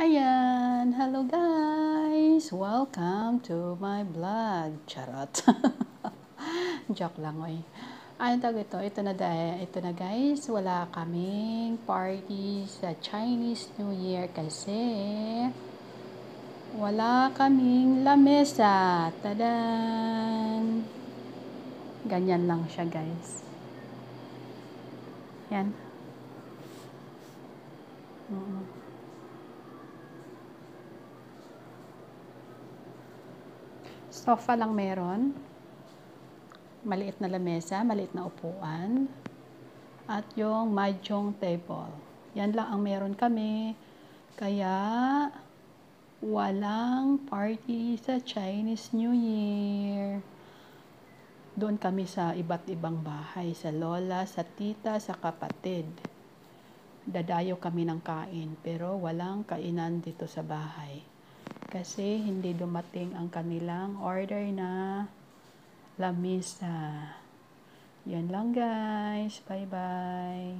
Ayan, hello guys! Welcome to my vlog. Charot. Joke lang, oy. Ano tawag ito? Ito na guys, wala kaming party sa Chinese New Year kasi wala kaming lamesa. Tadan! Ganyan lang siya guys. Yan. Sofa lang meron. Maliit na lamesa, maliit na upuan. At yung mahjong table. Yan lang ang meron kami. Kaya, walang party sa Chinese New Year. Doon kami sa iba't ibang bahay. Sa lola, sa tita, sa kapatid. Dadayo kami ng kain. Pero walang kainan dito sa bahay. Kasi hindi dumating ang kanilang order na lamesa. Yan lang guys. Bye-bye.